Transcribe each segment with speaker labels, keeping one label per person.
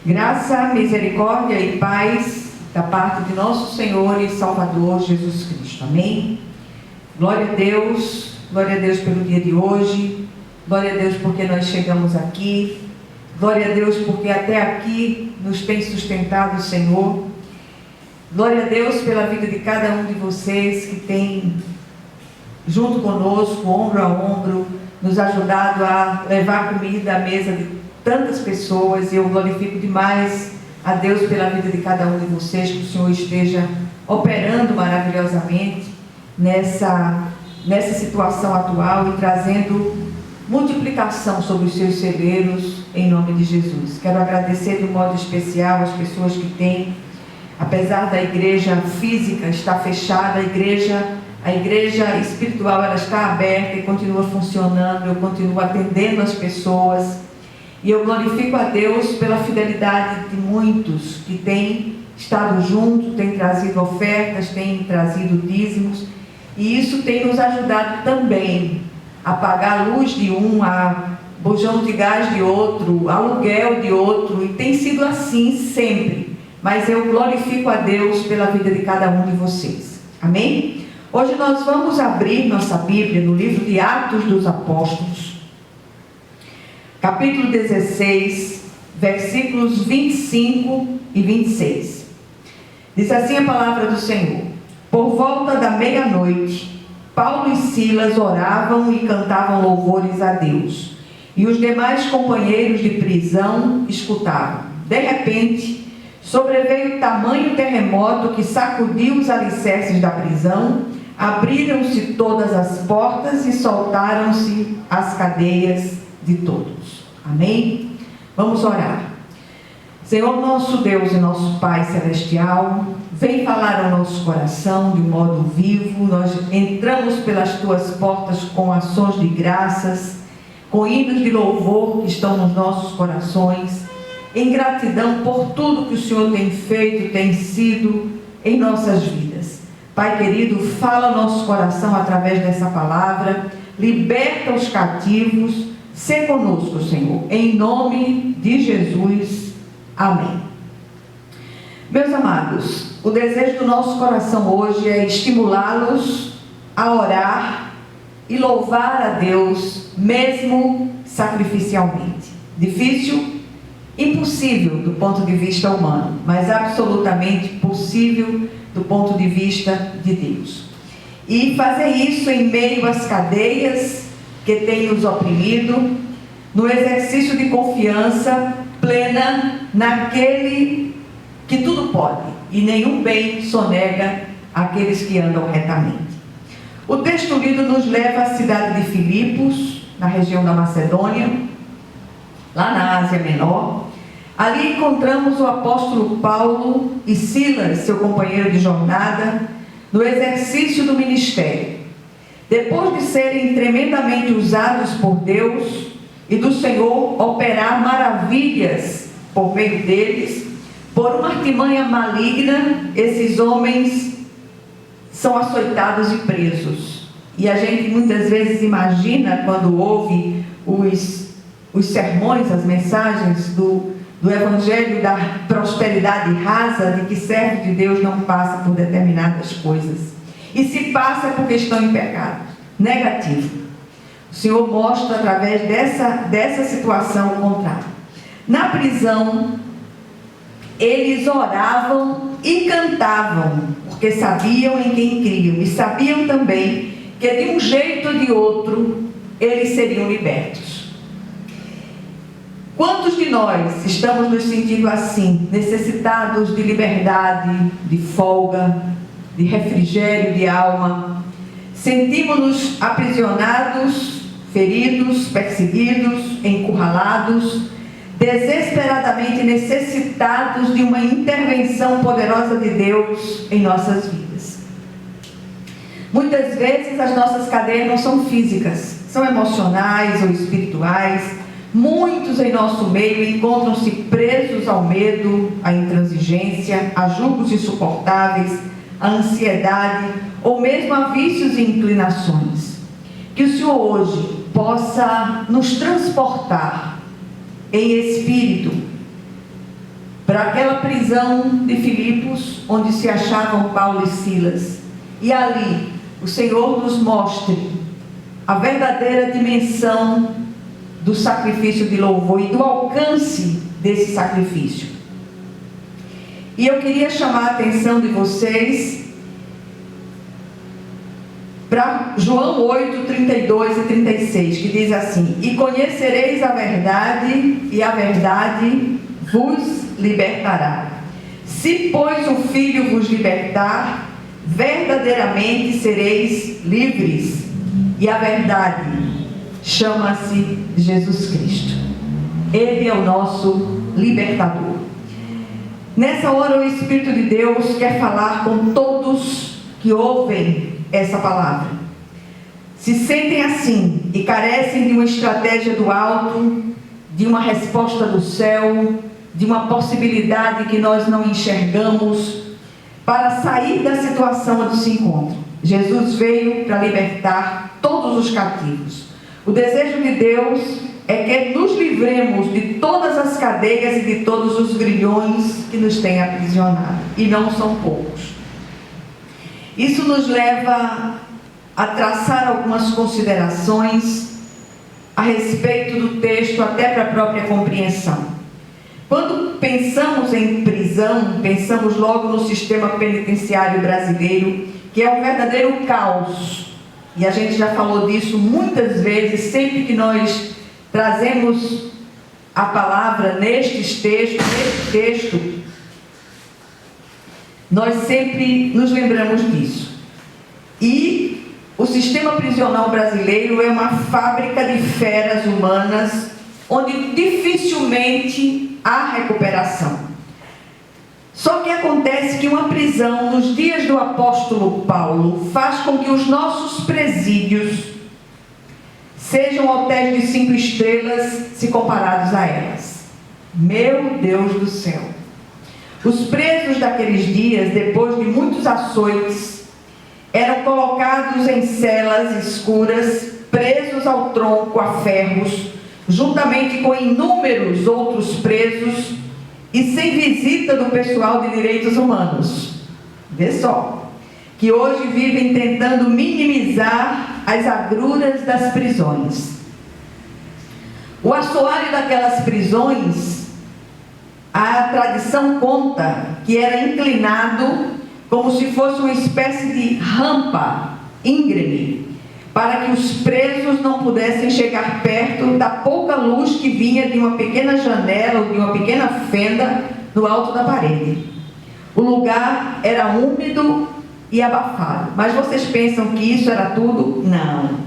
Speaker 1: Graça, misericórdia e paz da parte de nosso Senhor e Salvador Jesus Cristo. Amém? Glória a Deus pelo dia de hoje. Glória a Deus porque nós chegamos aqui. Glória a Deus porque até aqui nos tem sustentado o Senhor. Glória a Deus pela vida de cada um de vocês que tem, junto conosco, ombro a ombro, nos ajudado a levar comida à mesa de tantas pessoas. E eu glorifico demais a Deus pela vida de cada um de vocês, que o Senhor esteja operando maravilhosamente nessa situação atual e trazendo multiplicação sobre os seus celeiros, em nome de Jesus. Quero agradecer de um modo especial as pessoas que têm, apesar da igreja física estar fechada, a igreja espiritual ela está aberta e continua funcionando. Eu continuo atendendo as pessoas e eu glorifico a Deus pela fidelidade de muitos que têm estado juntos, têm trazido ofertas, têm trazido dízimos, e isso tem nos ajudado também a pagar a luz de um, a bujão de gás de outro, aluguel de outro, e tem sido assim sempre. Mas eu glorifico a Deus pela vida de cada um de vocês. Amém? Hoje nós vamos abrir nossa Bíblia no livro de Atos dos Apóstolos, capítulo 16, versículos 25 e 26. Diz assim a palavra do Senhor: Por volta da meia-noite, Paulo e Silas oravam e cantavam louvores a Deus, e os demais companheiros de prisão escutavam. De repente, sobreveio tamanho terremoto que sacudiu os alicerces da prisão, abriram-se todas as portas e soltaram-se as cadeias de todos. Amém? Vamos orar. Senhor nosso Deus e nosso Pai Celestial, vem falar ao nosso coração de um modo vivo. Nós entramos pelas Tuas portas com ações de graças, com hinos de louvor que estão nos nossos corações, em gratidão por tudo que o Senhor tem feito, tem sido em nossas vidas. Pai querido, fala ao nosso coração através dessa palavra, liberta os cativos, sê conosco, Senhor, em nome de Jesus. Amém. Meus amados, o desejo do nosso coração hoje é estimulá-los a orar e louvar a Deus, mesmo sacrificialmente. Difícil? Impossível do ponto de vista humano, mas absolutamente possível do ponto de vista de Deus. E fazer isso em meio às cadeias que têm nos oprimido, no exercício de confiança plena naquele que tudo pode e nenhum bem sonega àqueles que andam retamente. O texto lido nos leva à cidade de Filipos, na região da Macedônia, lá na Ásia Menor. Ali encontramos o apóstolo Paulo e Silas, seu companheiro de jornada, no exercício do ministério. Depois de serem tremendamente usados por Deus e do Senhor operar maravilhas por meio deles, por uma artimanha maligna, esses homens são açoitados e presos. E a gente muitas vezes imagina, quando ouve os sermões, as mensagens do Evangelho da prosperidade rasa, de que servo de Deus não passa por determinadas coisas. E se passa porque estão em pecado. Negativo. O Senhor mostra através dessa situação o contrário. Na prisão, eles oravam e cantavam, porque sabiam em quem criam. E sabiam também que de um jeito ou de outro, eles seriam libertos. Quantos de nós estamos nos sentindo assim, necessitados de liberdade, de folga, de refrigério de alma? Sentimos-nos aprisionados, feridos, perseguidos, encurralados, desesperadamente necessitados de uma intervenção poderosa de Deus em nossas vidas. Muitas vezes as nossas cadeias não são físicas, são emocionais ou espirituais. Muitos em nosso meio encontram-se presos ao medo, à intransigência, a julgos insuportáveis, à ansiedade ou mesmo a vícios e inclinações. Que o Senhor hoje possa nos transportar em espírito para aquela prisão de Filipos, onde se achavam Paulo e Silas. E ali, o Senhor nos mostre a verdadeira dimensão do sacrifício de louvor e do alcance desse sacrifício. E eu queria chamar a atenção de vocês para João 8, 32 e 36, que diz assim: e conhecereis a verdade, e a verdade vos libertará. Se, pois, o Filho vos libertar, verdadeiramente sereis livres. E a verdade chama-se Jesus Cristo. Ele é o nosso libertador. Nessa hora, o Espírito de Deus quer falar com todos que ouvem essa palavra. Se sentem assim e carecem de uma estratégia do alto, de uma resposta do céu, de uma possibilidade que nós não enxergamos, para sair da situação onde se encontram. Jesus veio para libertar todos os cativos. O desejo de Deus é que nos livremos de todas as cadeias e de todos os grilhões que nos têm aprisionado. E não são poucos. Isso nos leva a traçar algumas considerações a respeito do texto, até para a própria compreensão. Quando pensamos em prisão, pensamos logo no sistema penitenciário brasileiro, que é um verdadeiro caos. E a gente já falou disso muitas vezes, sempre que nós trazemos a palavra neste texto, nós sempre nos lembramos disso. E o sistema prisional brasileiro é uma fábrica de feras humanas, onde dificilmente há recuperação. Só que acontece que uma prisão nos dias do apóstolo Paulo faz com que os nossos presídios sejam hotéis de 5 estrelas se comparados a elas. Meu Deus do céu! Os presos daqueles dias, depois de muitos açoites, eram colocados em celas escuras, presos ao tronco a ferros, juntamente com inúmeros outros presos e sem visita do pessoal de direitos humanos. Vê só, que hoje vivem tentando minimizar as agruras das prisões. O assoalho daquelas prisões, a tradição conta que era inclinado como se fosse uma espécie de rampa íngreme, para que os presos não pudessem chegar perto da pouca luz que vinha de uma pequena janela ou de uma pequena fenda no alto da parede. O lugar era úmido e abafado. Mas vocês pensam que isso era tudo? Não.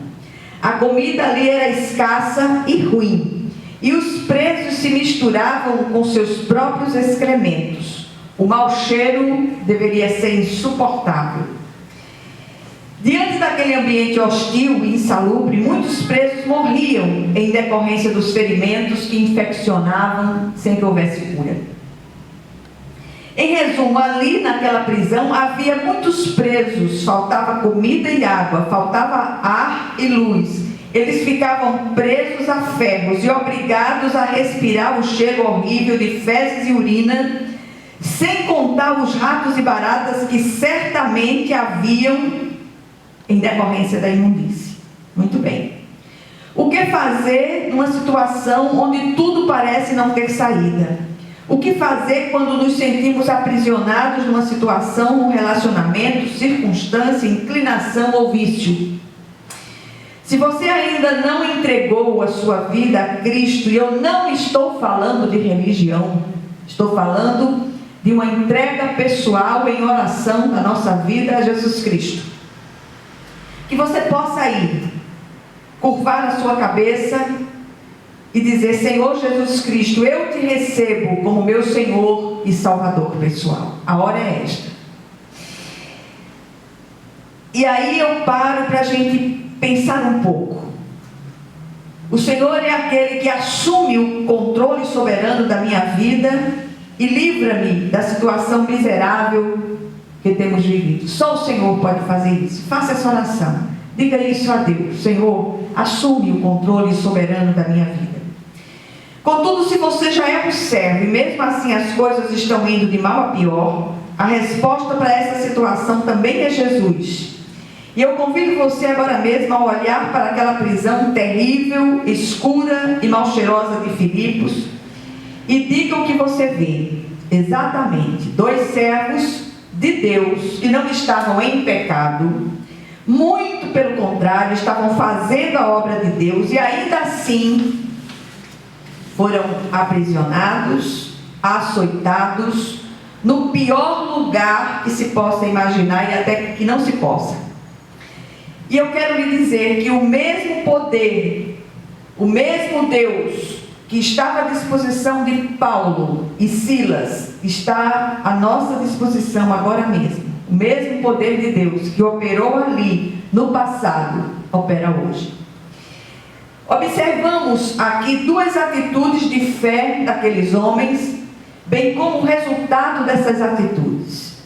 Speaker 1: A comida ali era escassa e ruim. E os presos se misturavam com seus próprios excrementos. O mau cheiro deveria ser insuportável. Diante daquele ambiente hostil e insalubre, muitos presos morriam em decorrência dos ferimentos que infeccionavam sem que houvesse cura. Em resumo, ali naquela prisão havia muitos presos, faltava comida e água, faltava ar e luz. Eles ficavam presos a ferros e obrigados a respirar o cheiro horrível de fezes e urina, sem contar os ratos e baratas que certamente haviam em decorrência da imundície. Muito bem. O que fazer numa situação onde tudo parece não ter saída? O que fazer quando nos sentimos aprisionados numa situação, um relacionamento, circunstância, inclinação ou vício? Se você ainda não entregou a sua vida a Cristo, e eu não estou falando de religião, estou falando de uma entrega pessoal em oração da nossa vida a Jesus Cristo, que você possa ir, curvar a sua cabeça e dizer: Senhor Jesus Cristo, eu te recebo como meu Senhor e Salvador pessoal. A hora é esta. E aí eu paro para a gente pensar um pouco. O Senhor é aquele que assume o controle soberano da minha vida e livra-me da situação miserável que temos vivido. Só o Senhor pode fazer isso. Faça essa oração. Diga isso a Deus: Senhor, assume o controle soberano da minha vida. Contudo, se você já é um servo e mesmo assim as coisas estão indo de mal a pior, a resposta para essa situação também é Jesus. E eu convido você agora mesmo a olhar para aquela prisão terrível, escura e mal cheirosa de Filipos e diga o que você vê. Exatamente, 2 servos de Deus que não estavam em pecado, muito pelo contrário, estavam fazendo a obra de Deus e ainda assim foram aprisionados, açoitados, no pior lugar que se possa imaginar e até que não se possa. E eu quero lhe dizer que o mesmo poder, o mesmo Deus que estava à disposição de Paulo e Silas, está à nossa disposição agora mesmo. O mesmo poder de Deus que operou ali no passado, opera hoje. Observamos aqui 2 atitudes de fé daqueles homens, bem como o resultado dessas atitudes.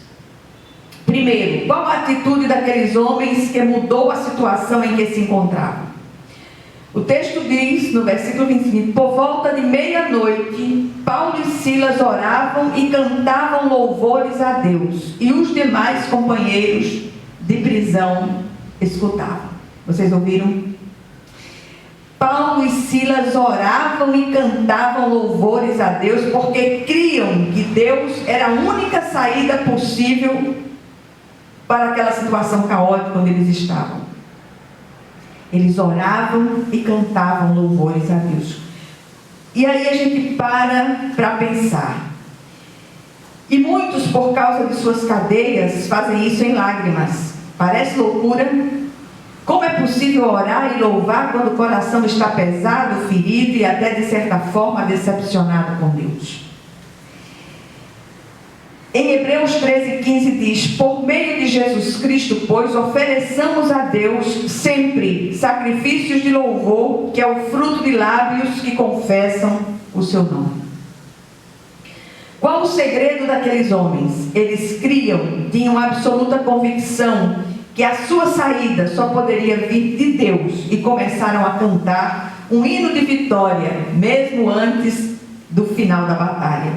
Speaker 1: Primeiro, qual a atitude daqueles homens que mudou a situação em que se encontravam? O texto diz, no versículo 25, por volta de meia-noite, Paulo e Silas oravam e cantavam louvores a Deus, e os demais companheiros de prisão escutavam. Vocês ouviram? Paulo e Silas oravam e cantavam louvores a Deus, porque criam que Deus era a única saída possível para aquela situação caótica onde eles estavam. Eles oravam e cantavam louvores a Deus. E aí a gente para pensar. E muitos, por causa de suas cadeias, fazem isso em lágrimas. Parece loucura. Como é possível orar e louvar quando o coração está pesado, ferido e até de certa forma decepcionado com Deus? Em Hebreus 13:15 diz: por meio de Jesus Cristo, pois, ofereçamos a Deus sempre sacrifícios de louvor, que é o fruto de lábios que confessam o seu nome. Qual o segredo daqueles homens? Eles criam, tinham absoluta convicção que a sua saída só poderia vir de Deus, e começaram a cantar um hino de vitória, mesmo antes do final da batalha.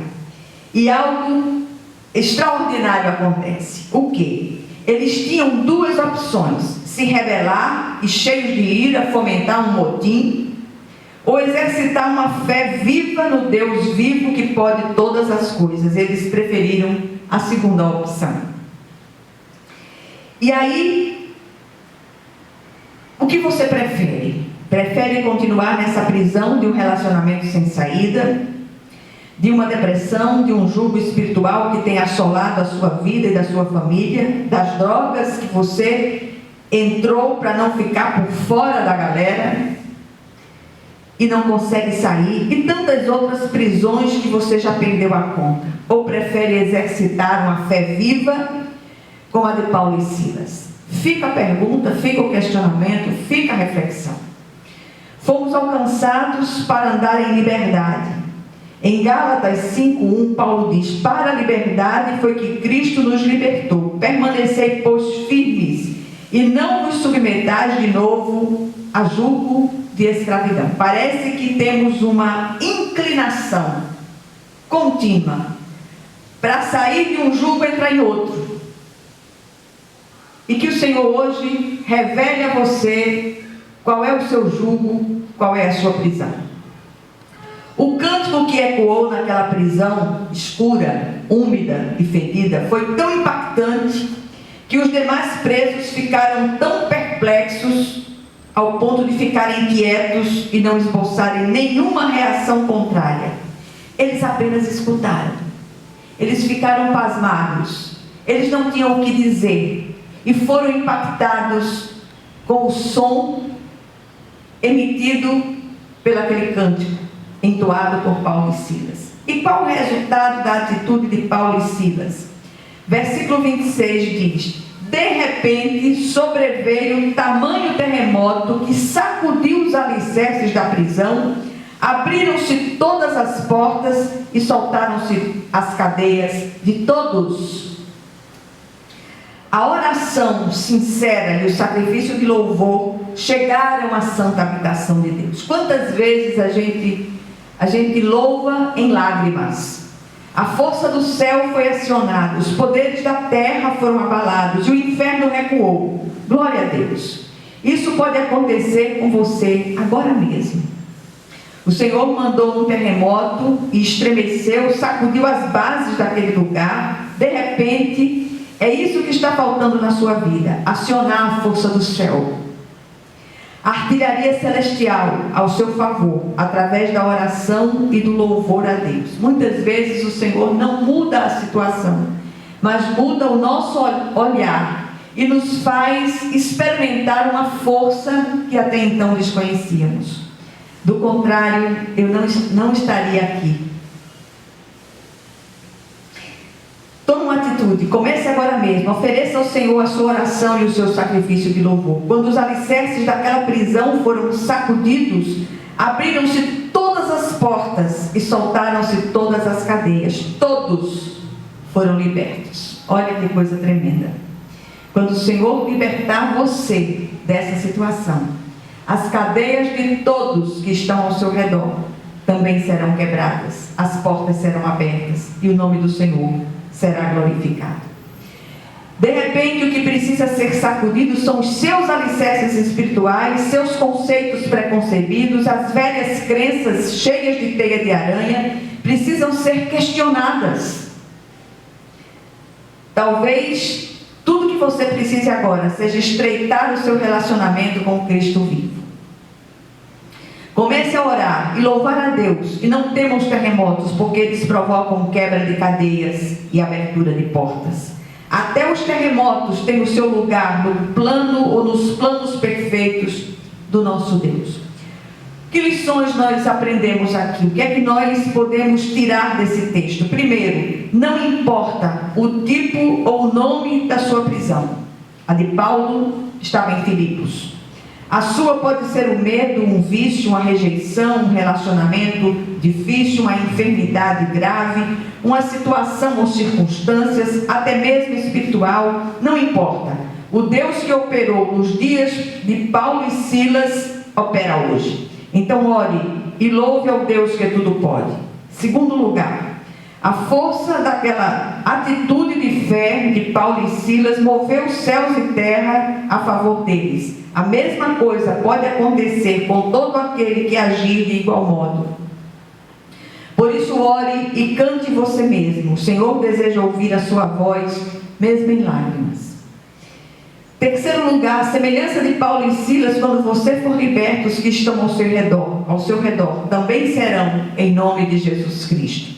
Speaker 1: E algo extraordinário acontece. O quê? Eles tinham 2 opções: se rebelar e, cheios de ira, fomentar um motim, ou exercitar uma fé viva no Deus vivo que pode todas as coisas. Eles preferiram a segunda opção. E aí, o que você prefere? Prefere continuar nessa prisão de um relacionamento sem saída, de uma depressão, de um jugo espiritual que tem assolado a sua vida e da sua família, das drogas que você entrou para não ficar por fora da galera e não consegue sair, e tantas outras prisões que você já perdeu a conta? Ou prefere exercitar uma fé viva como a de Paulo e Silas? Fica a pergunta, fica o questionamento, fica a reflexão. Fomos alcançados para andar em liberdade. Em Gálatas 5:1, Paulo diz: para a liberdade foi que Cristo nos libertou. Permanecei, pois, firmes, e não vos submetais de novo a jugo de escravidão. Parece que temos uma inclinação contínua para sair de um jugo e entrar em outro. E que o Senhor hoje revele a você qual é o seu jugo, qual é a sua prisão. O cântico que ecoou naquela prisão escura, úmida e fedida foi tão impactante que os demais presos ficaram tão perplexos ao ponto de ficarem inquietos e não esboçarem nenhuma reação contrária. Eles apenas escutaram. Eles ficaram pasmados. Eles não tinham o que dizer. E foram impactados com o som emitido pelo aquele cântico, entoado por Paulo e Silas. E qual o resultado da atitude de Paulo e Silas? Versículo 26 diz: de repente sobreveio tamanho terremoto que sacudiu os alicerces da prisão, abriram-se todas as portas e soltaram-se as cadeias de todos. A oração sincera e o sacrifício de louvor chegaram à santa habitação de Deus. Quantas vezes a gente A gente louva em lágrimas. A força do céu foi acionada, os poderes da terra foram abalados e o inferno recuou. Glória a Deus. Isso pode acontecer com você agora mesmo. O Senhor mandou um terremoto e estremeceu, sacudiu as bases daquele lugar. De repente, é isso que está faltando na sua vida: acionar a força do céu. A artilharia celestial ao seu favor, através da oração e do louvor a Deus. Muitas vezes o Senhor não muda a situação, mas muda o nosso olhar e nos faz experimentar uma força que até então desconhecíamos. Do contrário, eu não estaria aqui. Tome uma atitude, comece agora mesmo, ofereça ao Senhor a sua oração e o seu sacrifício de louvor. Quando os alicerces daquela prisão foram sacudidos, abriram-se todas as portas e soltaram-se todas as cadeias. Todos foram libertos. Olha que coisa tremenda. Quando o Senhor libertar você dessa situação, as cadeias de todos que estão ao seu redor também serão quebradas, as portas serão abertas e o nome do Senhor será glorificado. De repente, o que precisa ser sacudido são os seus alicerces espirituais, seus conceitos preconcebidos, as velhas crenças cheias de teia de aranha precisam ser questionadas. Talvez tudo que você precise agora seja estreitar o seu relacionamento com o Cristo vivo. Comece a orar e louvar a Deus, e não tema os terremotos, porque eles provocam quebra de cadeias e abertura de portas. Até os terremotos têm o seu lugar no plano ou nos planos perfeitos do nosso Deus. Que lições nós aprendemos aqui? O que é que nós podemos tirar desse texto? Primeiro, não importa o tipo ou o nome da sua prisão. A de Paulo estava em Filipos. A sua pode ser o medo, um vício, uma rejeição, um relacionamento difícil, uma enfermidade grave, uma situação ou circunstâncias, até mesmo espiritual, não importa. O Deus que operou nos dias de Paulo e Silas, opera hoje. Então ore e louve ao Deus que tudo pode. Segundo lugar, a força daquela atitude de fé de Paulo e Silas moveu céus e terra a favor deles. A mesma coisa pode acontecer com todo aquele que agir de igual modo. Por isso ore e cante você mesmo. O Senhor deseja ouvir a sua voz, mesmo em lágrimas. Terceiro lugar, a semelhança de Paulo e Silas, quando você for liberto, os que estão ao seu redor, também serão em nome de Jesus Cristo.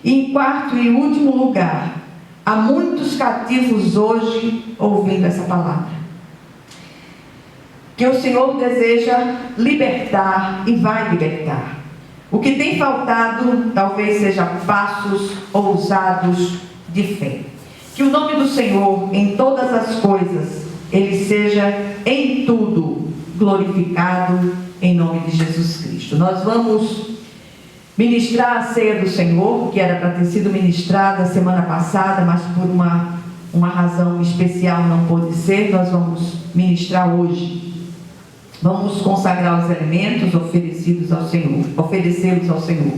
Speaker 1: E em quarto e último lugar, há muitos cativos hoje ouvindo essa palavra, que o Senhor deseja libertar e vai libertar. O que tem faltado talvez seja passos ousados de fé. Que o nome do Senhor em todas as coisas, Ele seja em tudo glorificado em nome de Jesus Cristo. Nós vamos ministrar a ceia do Senhor, que era para ter sido ministrada semana passada, mas por uma razão especial não pôde ser. Nós vamos ministrar hoje. Vamos consagrar os elementos oferecê-los ao Senhor.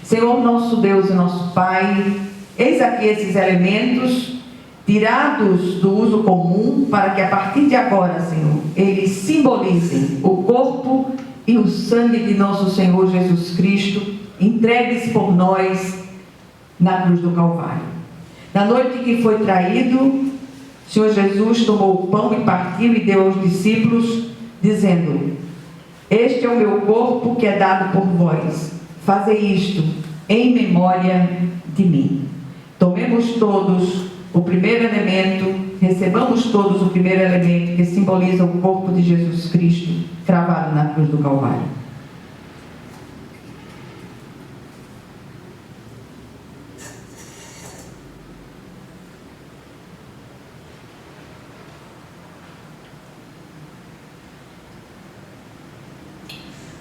Speaker 1: Senhor, nosso Deus e nosso Pai, eis aqui esses elementos tirados do uso comum, para que a partir de agora, Senhor, eles simbolizem o corpo e o sangue de nosso Senhor Jesus Cristo, entregues por nós na cruz do Calvário. Na noite que foi traído, o Senhor Jesus tomou o pão e partiu e deu aos discípulos, dizendo: este é o meu corpo que é dado por vós, fazei isto em memória de mim. Tomemos todos o primeiro elemento, recebamos todos o primeiro elemento que simboliza o corpo de Jesus Cristo cravado na cruz do Calvário.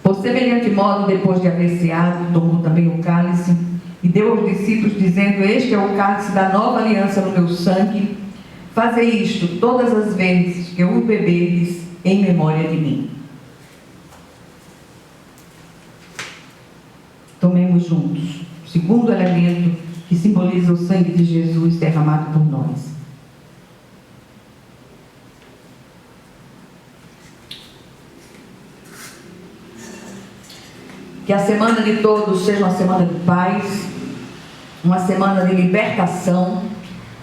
Speaker 1: Por semelhante modo, depois de haver ceado, tomou também o cálice e deu aos discípulos, dizendo: este é o cálice da nova aliança no meu sangue. Fazei isto todas as vezes que o beberdes em memória de mim. segundo elemento que simboliza o sangue de Jesus derramado por nós. Que a semana de todos seja uma semana de paz, uma semana de libertação,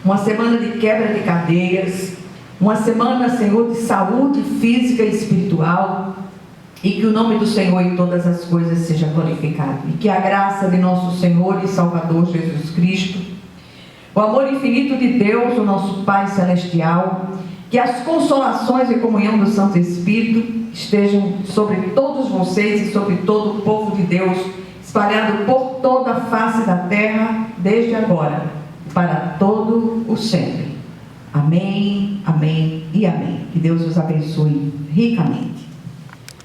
Speaker 1: uma semana de quebra de cadeias, uma semana, Senhor, de saúde física e espiritual, e que o nome do Senhor em todas as coisas seja glorificado. E que a graça de nosso Senhor e Salvador Jesus Cristo, o amor infinito de Deus, o nosso Pai Celestial, que as consolações e comunhão do Santo Espírito estejam sobre todos vocês e sobre todo o povo de Deus, espalhado por toda a face da terra, desde agora, para todo o sempre. Amém, amém e amém. Que Deus os abençoe ricamente.